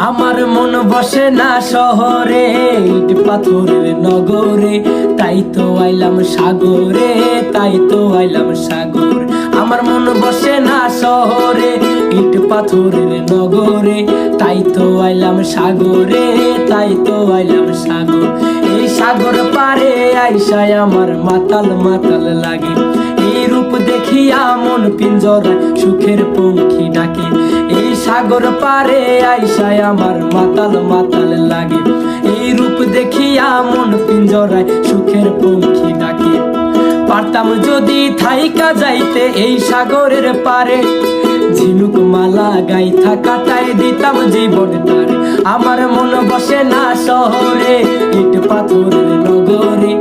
আমার মন বসে না শহরে, ইট পাথরের নগরে, তাই তো আইলাম সাগরে, তাই তো আইলাম সাগর। আমার মন বসে না শহরে, ইট পাথরের নগরে, তাই তো আইলাম সাগরে, তাই তো আইলাম সাগর। এই সাগর পারে আইসায় আমার মাতাল মাতাল লাগে, এই রূপ দেখিয়া মন পিঞ্জরায় সুখের পঙ্খী ডাকে। এই সাগর পারে আইসায় আমার মাতাল মাতাল লাগে, এই রূপ দেখিয়া মন পিঞ্জরায় সুখের পঙ্খী ডাকে। পারতাম যদি থাইকা যাইতে এই সাগরের পারে, ঝিনুক মালা গাইথা কাটায় দিতাম জীবনটারে। আমার মন বসে না শহরে, ইট পাথরের নগরে।